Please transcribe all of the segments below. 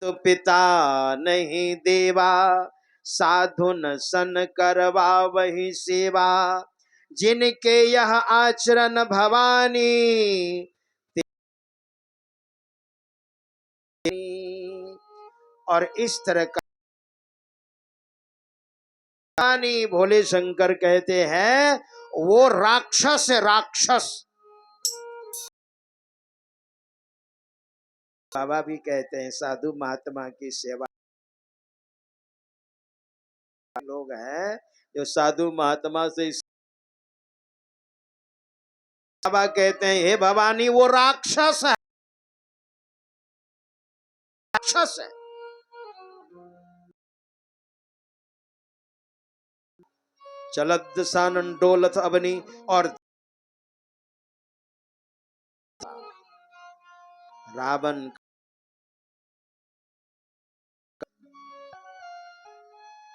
तो पिता नहीं देवा, साधु न सन करवा वही सेवा, जिनके यह आचरण भवानी, और इस तरह का भोले शंकर कहते हैं वो राक्षस है, राक्षस। बाबा भी कहते हैं साधु महात्मा की सेवा, लोग हैं जो साधु महात्मा से, बाबा कहते हैं हे भवानी वो राक्षस है, राक्षस है। चलद सानन डोलत अबनी, और रावण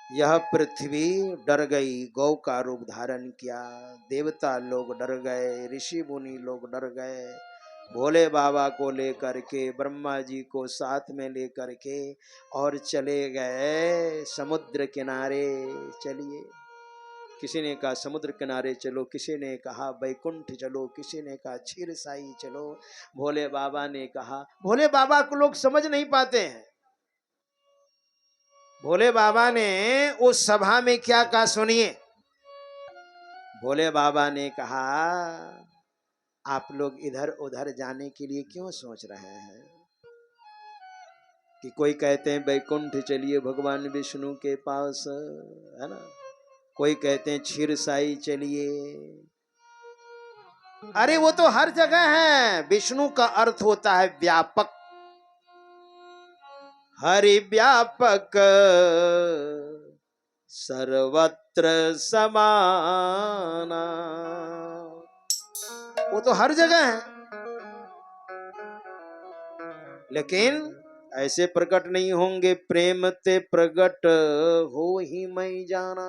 यह पृथ्वी डर गई, गौ का रूप धारण किया, देवता लोग डर गए, ऋषि मुनि लोग डर गए, भोले बाबा को लेकर के, ब्रह्मा जी को साथ में लेकर के और चले गए समुद्र किनारे। चलिए, किसी ने कहा समुद्र किनारे चलो, किसी ने कहा बैकुंठ चलो, किसी ने कहा क्षीरसाई चलो। भोले बाबा ने कहा, भोले बाबा को लोग समझ नहीं पाते हैं। भोले बाबा ने उस सभा में क्या कहा सुनिए। भोले बाबा ने कहा आप लोग इधर उधर जाने के लिए क्यों सोच रहे हैं, कि कोई कहते हैं बैकुंठ चलिए भगवान विष्णु के पास, है ना, कोई कहते हैं क्षीरसाई चलिए। अरे वो तो हर जगह है। विष्णु का अर्थ होता है व्यापक, हरि व्यापक सर्वत्र समाना, वो तो हर जगह है, लेकिन ऐसे प्रकट नहीं होंगे। प्रेम ते प्रकट हो ही मैं जाना,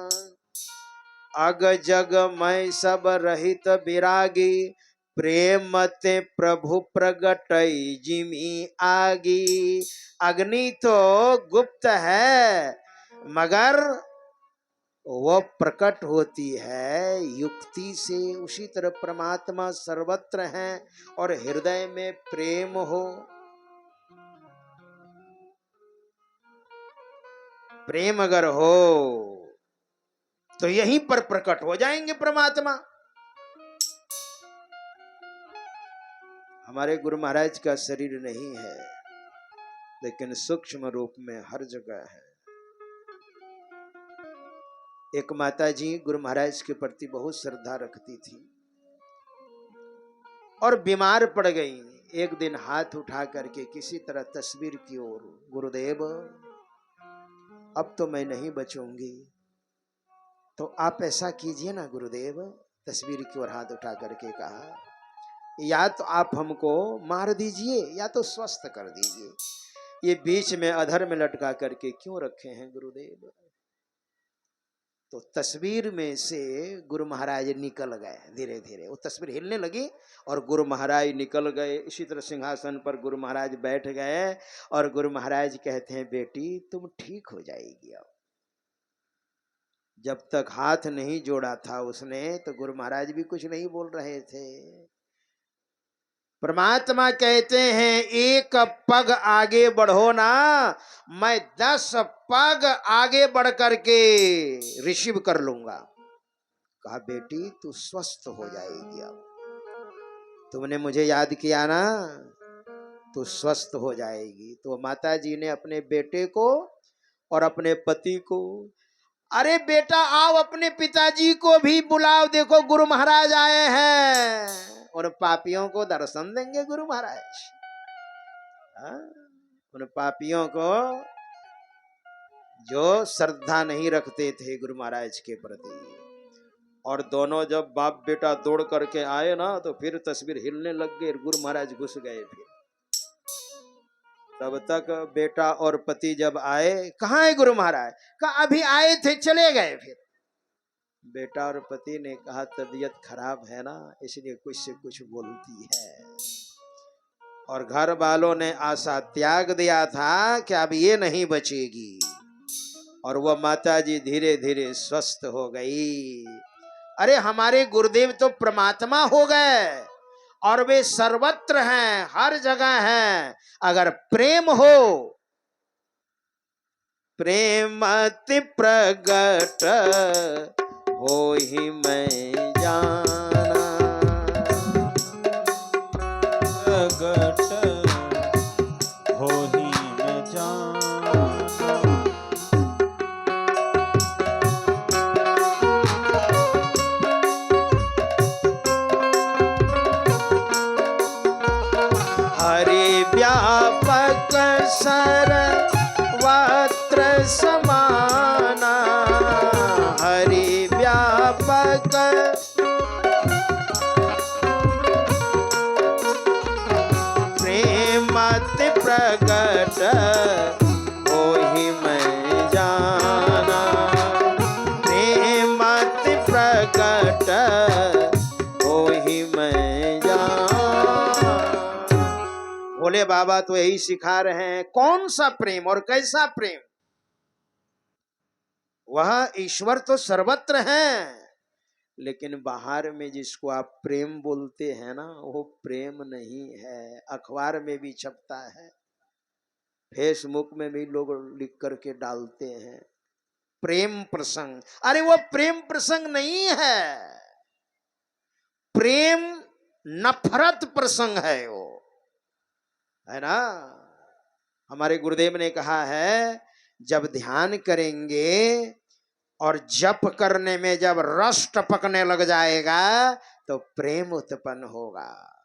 अग जग मैं सब रहित विरागी, प्रेम ते प्रभु प्रगट जिमी आगी। अग्नि तो गुप्त है, मगर वो प्रकट होती है युक्ति से। उसी तरह परमात्मा सर्वत्र है, और हृदय में प्रेम हो, प्रेम अगर हो तो यहीं पर प्रकट हो जाएंगे परमात्मा। हमारे गुरु महाराज का शरीर नहीं है, लेकिन सूक्ष्म रूप में हर जगह है। एक माता जी गुरु महाराज के प्रति बहुत श्रद्धा रखती थी और बीमार पड़ गई। एक दिन हाथ उठा करके किसी तरह तस्वीर की ओर, गुरुदेव अब तो मैं नहीं बचूंगी, तो आप ऐसा कीजिए ना गुरुदेव। तस्वीर की ओर हाथ उठा करके कहा, या तो आप हमको मार दीजिए या तो स्वस्थ कर दीजिए, ये बीच में अधर में लटका करके क्यों रखे हैं गुरुदेव। तो तस्वीर में से गुरु महाराज निकल गए, धीरे धीरे वो तस्वीर हिलने लगी और गुरु महाराज निकल गए। इसी तरह सिंहासन पर गुरु महाराज बैठ गए और गुरु महाराज कहते हैं बेटी तुम ठीक हो जाएगी। अब जब तक हाथ नहीं जोड़ा था उसने, तो गुरु महाराज भी कुछ नहीं बोल रहे थे। परमात्मा कहते हैं एक पग आगे बढ़ो ना, मैं 10 पग आगे बढ़ करके रिसीव कर लूंगा। कहा बेटी तू स्वस्थ हो जाएगी, अब तुमने मुझे याद किया ना, तू स्वस्थ हो जाएगी। तो माता जी ने अपने बेटे को और अपने पति को, अरे बेटा आओ अपने पिताजी को भी बुलाओ, देखो गुरु महाराज आए हैं। उन पापियों को दर्शन देंगे गुरु महाराज, उन पापियों को जो श्रद्धा नहीं रखते थे गुरु महाराज के प्रति। और दोनों जब बाप बेटा दौड़ करके आए ना, तो फिर तस्वीर हिलने लग गई, गुरु महाराज घुस गए। फिर तब तक बेटा और पति जब आए, कहाँ है गुरु महाराज? कहा अभी आए थे चले गए। फिर बेटा और पति ने कहा तबीयत खराब है ना, इसलिए कुछ से कुछ बोलती है। और घर वालों ने आशा त्याग दिया था कि अब ये नहीं बचेगी, और वह माता जी धीरे धीरे स्वस्थ हो गई। अरे हमारे गुरुदेव तो परमात्मा हो गए और वे सर्वत्र हैं, हर जगह हैं। अगर प्रेम हो, प्रेम अति प्रगट हो ही मैं जाना, प्रगट हो ही मैं जाना। हरि व्यापक सर्वत्र समाना, हरि व्यापक प्रेम अति प्रगट हो ही मैं जाना, प्रेम अति प्रगट हो ही मैं जाना। भोले बाबा तो यही सिखा रहे हैं। कौन सा प्रेम और कैसा प्रेम? वह ईश्वर तो सर्वत्र है, लेकिन बाहर में जिसको आप प्रेम बोलते हैं ना, वो प्रेम नहीं है। अखबार में भी छपता है, फेसबुक में भी लोग लिख करके डालते हैं प्रेम प्रसंग। अरे वो प्रेम प्रसंग नहीं है, प्रेम नफरत प्रसंग है वो, है ना। हमारे गुरुदेव ने कहा है, जब ध्यान करेंगे और जप करने में जब रस टपकने लग जाएगा तो प्रेम उत्पन्न होगा।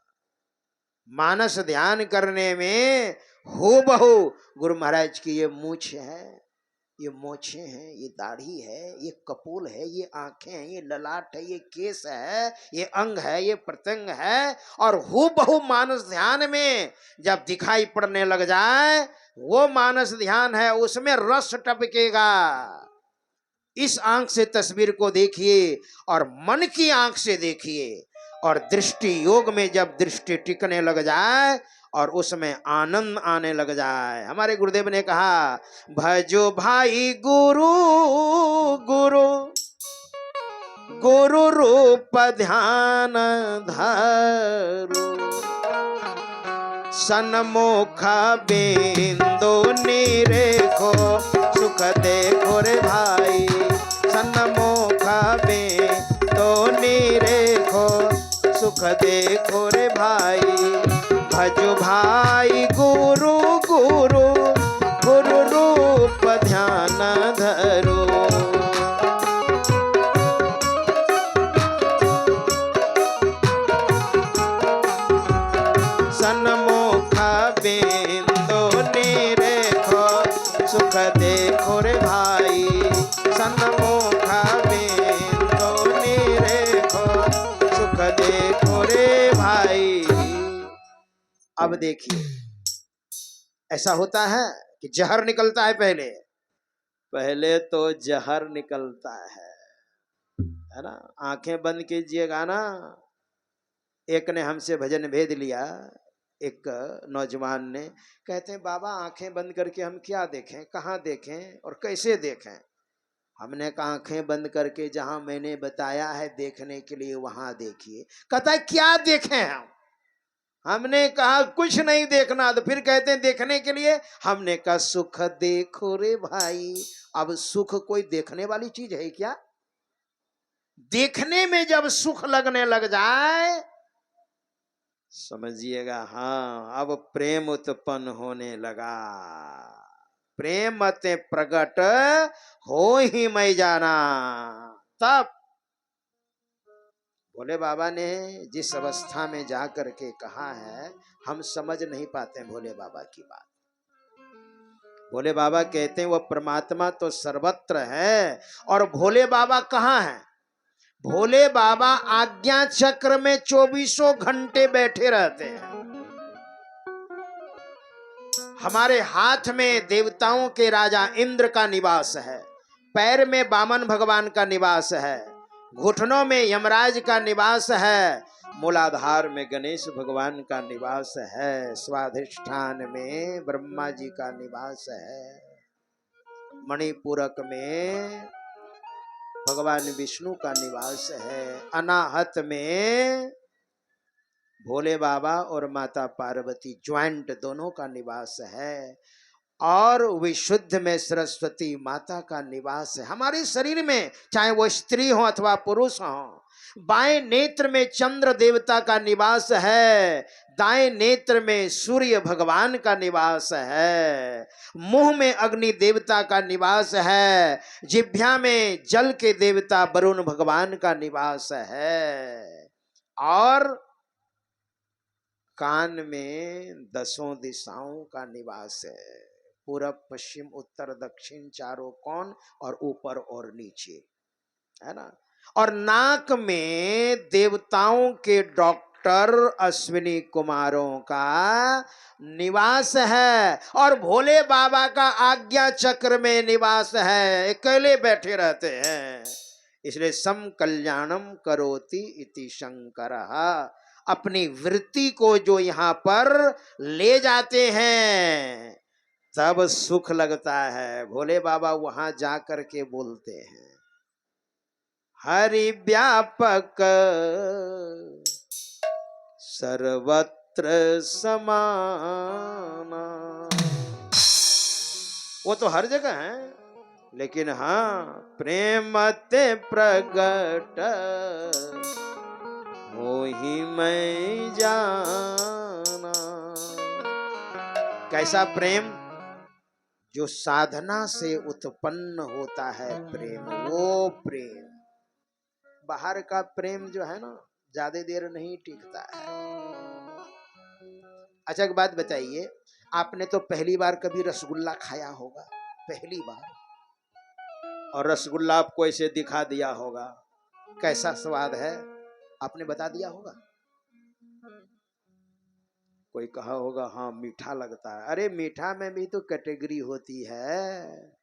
मानस ध्यान करने में हूबहू गुरु महाराज की ये मूछ है, ये मोछे हैं, ये दाढ़ी है, ये कपोल है, ये आंखें हैं, ये ललाट है, ये केस है, ये अंग है, ये प्रत्यंग है, और हूबहू मानस ध्यान में जब दिखाई पड़ने लग जाए, वो मानस ध्यान है, उसमें रस टपकेगा। इस आंख से तस्वीर को देखिए और मन की आंख से देखिए, और दृष्टि योग में जब दृष्टि टिकने लग जाए और उसमें आनंद आने लग जाए। हमारे गुरुदेव ने कहा, भजो भाई गुरु गुरु गुरु रूप ध्यान धरो, सन्मुख बिंदु निरेखो सुख देखो रे भाई, सन्मुख बिंदु निरेखो सुख देखो रे भाई। भजो भाई गुरु गुरु गुरु रूप ध्यान धरो, सन्मुख बिंदु निरेखो सुख देखो रे भाई, सन्मुख बिंदु निरेखो सुख देखो रे भाई। अब देखिए, ऐसा होता है कि जहर निकलता है, पहले तो जहर निकलता है ना। आंखें बंद कीजिएगा ना। एक ने हमसे भजन भेद लिया, एक नौजवान ने, कहते हैं बाबा आंखें बंद करके हम क्या देखें, कहाँ देखें और कैसे देखें। हमने कहा आंखें बंद करके जहां मैंने बताया है देखने के लिए वहां देखिए। कहता है क्या देखें हम? हमने कहा कुछ नहीं देखना। तो फिर कहते हैं देखने के लिए। हमने कहा सुख देखो रे भाई। अब सुख कोई देखने वाली चीज है क्या? देखने में जब सुख लगने लग जाए, समझिएगा हाँ अब प्रेम उत्पन्न होने लगा। प्रेम मत प्रकट हो ही मैं जाना। तब भोले बाबा ने जिस अवस्था में जा करके कहा है, हम समझ नहीं पाते भोले बाबा की बात। भोले बाबा कहते हैं वह परमात्मा तो सर्वत्र है। और भोले बाबा कहाँ हैं? भोले बाबा आज्ञा चक्र में 24 घंटे बैठे रहते हैं। हमारे हाथ में देवताओं के राजा इंद्र का निवास है, पैर में वामन भगवान का निवास है, घुटनों में यमराज का निवास है, मूलाधार में गणेश भगवान का निवास है, स्वाधिष्ठान में ब्रह्मा जी का निवास है, मणिपूरक में भगवान विष्णु का निवास है, अनाहत में भोले बाबा और माता पार्वती ज्वाइंट दोनों का निवास है, और विशुद्ध में सरस्वती माता का निवास है। हमारे शरीर में चाहे वो स्त्री हो अथवा पुरुष हो, बाएं नेत्र में चंद्र देवता का निवास है, दाएं नेत्र में सूर्य भगवान का निवास है, मुंह में अग्नि देवता का निवास है, जिह्वा में जल के देवता वरुण भगवान का निवास है, और कान में 10 दिशाओं का निवास है, पूरब पश्चिम उत्तर दक्षिण चारों कोण और ऊपर और नीचे, है ना। और नाक में देवताओं के डॉक्टर अश्विनी कुमारों का निवास है, और भोले बाबा का आज्ञा चक्र में निवास है, अकेले बैठे रहते हैं। इसलिए सम कल्याणम करोति इति शंकरः, अपनी वृत्ति को जो यहाँ पर ले जाते हैं तब सुख लगता है। भोले बाबा वहां जा करके बोलते हैं, हरि व्यापक सर्वत्र समाना। वो तो हर जगह है, लेकिन हाँ प्रेम ते प्रगट मोहि मैं जाना। कैसा प्रेम? जो साधना से उत्पन्न होता है प्रेम, वो प्रेम। बाहर का प्रेम जो है ना, ज्यादा देर नहीं टिकता है। अच्छा एक बात बताइए, आपने तो पहली बार कभी रसगुल्ला खाया होगा, पहली बार, और रसगुल्ला आपको ऐसे दिखा दिया होगा, कैसा स्वाद है आपने बता दिया होगा। कोई कहा होगा हाँ मीठा लगता है। अरे मीठा में भी तो कैटेगरी होती है,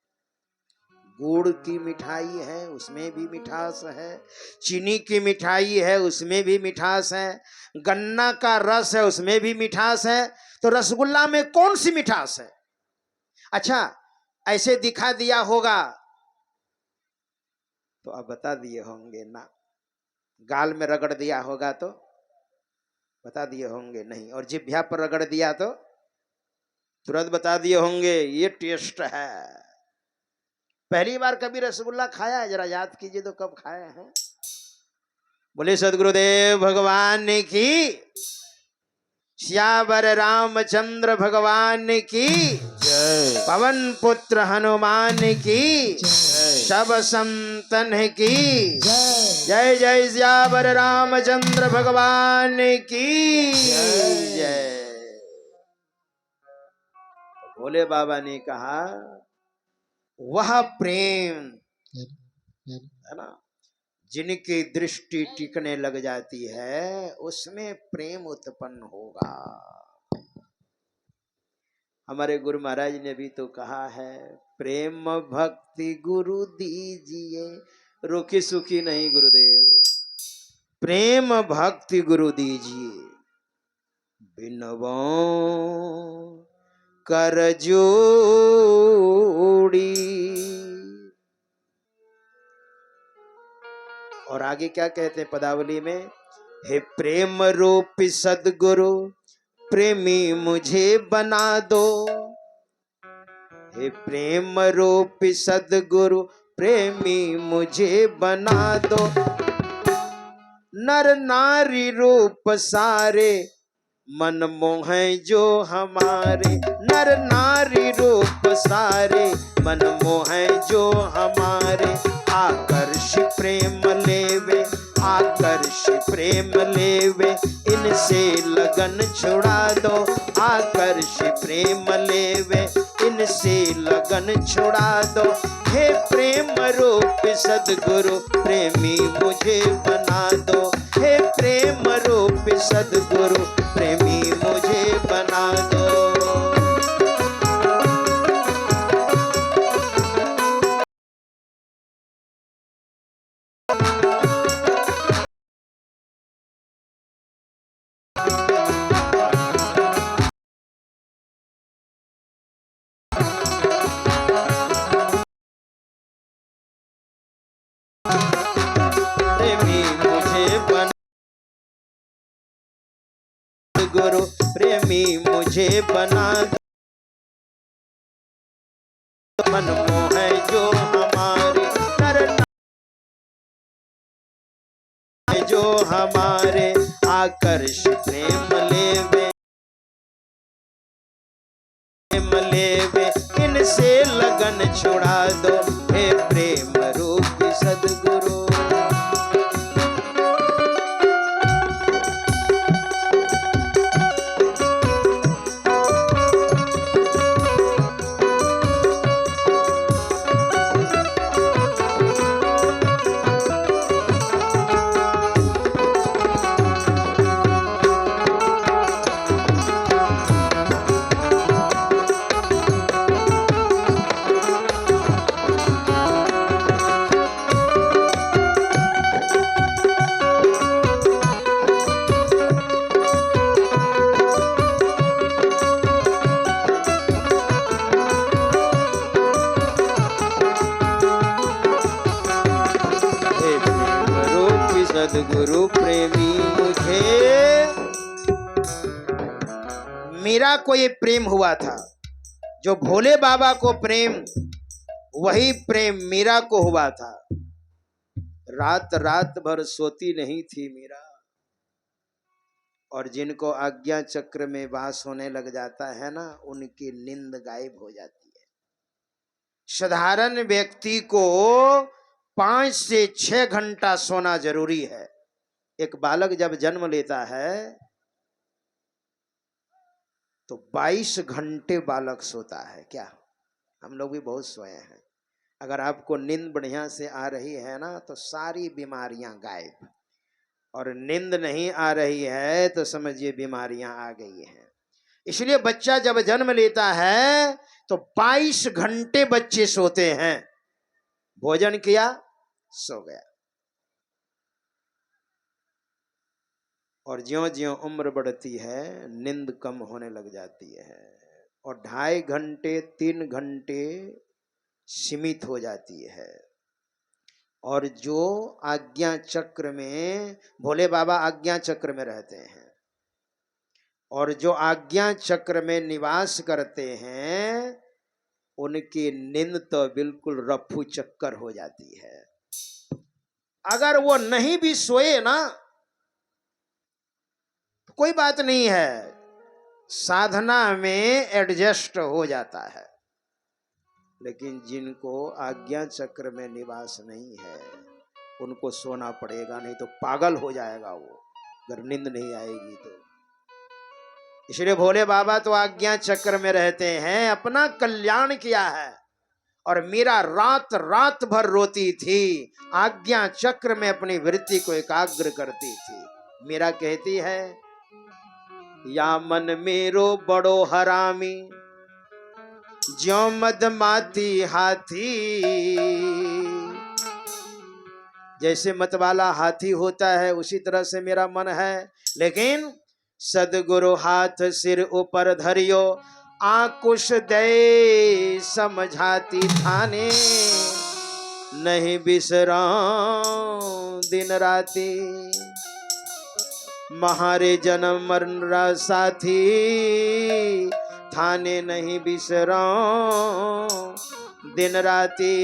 गुड़ की मिठाई है उसमें भी मिठास है, चीनी की मिठाई है उसमें भी मिठास है, गन्ना का रस है उसमें भी मिठास है, तो रसगुल्ला में कौन सी मिठास है? अच्छा ऐसे दिखा दिया होगा तो आप बता दिए होंगे ना, गाल में रगड़ दिया होगा तो बता दिए होंगे नहीं, और जिह्वा पर रगड़ दिया तो तुरंत बता दिए होंगे ये टेस्ट है। पहली बार कभी रसगुल्ला खाया है? जरा याद कीजिए तो कब खाए हैं। बोले सदगुरुदेव भगवान की, श्यावर रामचंद्र भगवान की जय, पवन पुत्र हनुमान की जय, सब संतन की जय। जय श्यावर रामचंद्र भगवान की जय। भोले बाबा ने कहा वह प्रेम है ना, जिनकी दृष्टि टिकने लग जाती है उसमें प्रेम उत्पन्न होगा। हमारे गुरु महाराज ने भी तो कहा है, प्रेम भक्ति गुरु दीजिए, रुखी सुखी नहीं गुरुदेव, प्रेम भक्ति गुरु दीजिए, बिनवों कर जोड़ी। और आगे क्या कहते हैं पदावली में, हे प्रेम रूप सदगुरु प्रेमी मुझे बना दो, हे प्रेम रूप सदगुरु प्रेमी मुझे बना दो, नर नारी रूप सारे मन मोहे जो हमारे, नर नारी रूप सारे मन मोहे जो हमारे, आकर्ष प्रेम लेवे, आकर्ष प्रेम लेवे, इनसे लगन छुड़ा दो, आकर्ष प्रेम लेवे, इनसे लगन छुड़ा दो, हे प्रेम रूप सदगुरु प्रेमी मुझे बना दो, हे प्रेम रूप सदगुरु प्रेमी मुझे बना दो। प्रेमी मुझे बना गुरु, प्रेमी मुझे बना दो, मन मोह है जो हमारे नर नारी जो हमारे आकर्ष प्रेम लेवे इनसे लगन छुड़ा दो, हे प्रेम रूप सदगुरु। सदगुरु प्रेमी मुझे, मीरा को ये प्रेम हुआ था, जो भोले बाबा को प्रेम, वही प्रेम मीरा को हुआ था। रात रात भर सोती नहीं थी मीरा, और जिनको आज्ञा चक्र में वास होने लग जाता है ना, उनकी नींद गायब हो जाती है। साधारण व्यक्ति को 5 से 6 घंटा सोना जरूरी है। एक बालक जब जन्म लेता है तो 22 घंटे बालक सोता है। क्या हम लोग भी बहुत सोए हैं। अगर आपको नींद बढ़िया से आ रही है ना, तो सारी बीमारियां गायब, और नींद नहीं आ रही है तो समझिए बीमारियां आ गई हैं। इसलिए बच्चा जब जन्म लेता है तो 22 घंटे बच्चे सोते हैं। भोजन किया, सो गया, और ज्यों ज्यों उम्र बढ़ती है नींद कम होने लग जाती है, और 2.5 घंटे 3 घंटे सीमित हो जाती है। और जो आज्ञा चक्र में, भोले बाबा आज्ञा चक्र में रहते हैं, और जो आज्ञा चक्र में निवास करते हैं, उनकी नींद तो बिल्कुल रफू चक्कर हो जाती है। अगर वो नहीं भी सोए ना तो कोई बात नहीं है, साधना में एडजस्ट हो जाता है। लेकिन जिनको आज्ञा चक्र में निवास नहीं है, उनको सोना पड़ेगा, नहीं तो पागल हो जाएगा वो, अगर नींद नहीं आएगी तो। इसलिए भोले बाबा तो आज्ञा चक्र में रहते हैं, अपना कल्याण किया है। और मीरा रात रात भर रोती थी, आज्ञा चक्र में अपनी वृत्ति को एकाग्र करती थी। मीरा कहती है, या मन मेरो बड़ो हरामी, ज्यों मदमाती हाथी। जैसे मतवाला हाथी होता है, उसी तरह से मेरा मन है। लेकिन सदगुरु हाथ सिर ऊपर धरियो, आकुश दे समझाती थाने, नहीं बिसराऊं दिन राती। महारे जन्म मरण साथी, थाने नहीं बिसराऊं दिन राती।